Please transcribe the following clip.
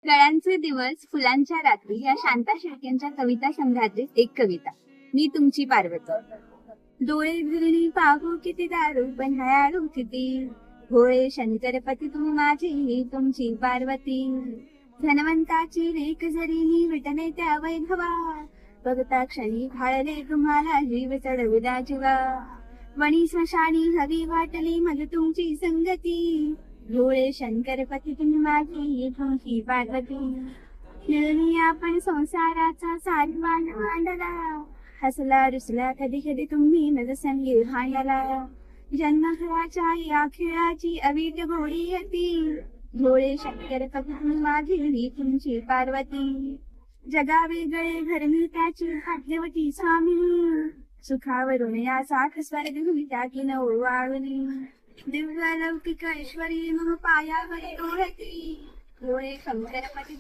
कळ्यांचे दिवस फुलांच्या रात्री या शांता शेळकेंच्या कविता संग्रहातील एक कविता. मी तुमची पार्वती. डोळे भिरणी पाहू किती दारू पण हयाळू किती, होय शंकरपती तुम्ही माझी तुमची पार्वती. धनवंताची रेख जरी ही विटणे त्या वैभवा, बघता क्षणी भाळले तुम्हाला जीव चढविला जीवा. वणी स्मशानी हवी वाटली मग तुमची संगती, डोळे शंकरपती तुम्ही माझी तुमची पार्वती. मिळून आपण संसाराचा साधवान मांडला, हसला रुसला कधी कधी तुम्ही मज संगी भांडला. जन्मभराच्या या खेळाची अवीट गोडी येती, डोळे शंकरपती तुम्ही माझी तुमची पार्वती. जगा वेगळे घरमी त्याची भाग्यवती स्वामी, सुखावरून या साख स्वर्ग त्याची न ओवाळली. दिव्य लौकिक ऐश्वरी मग पायावर ओढती, डोळे शंकरपती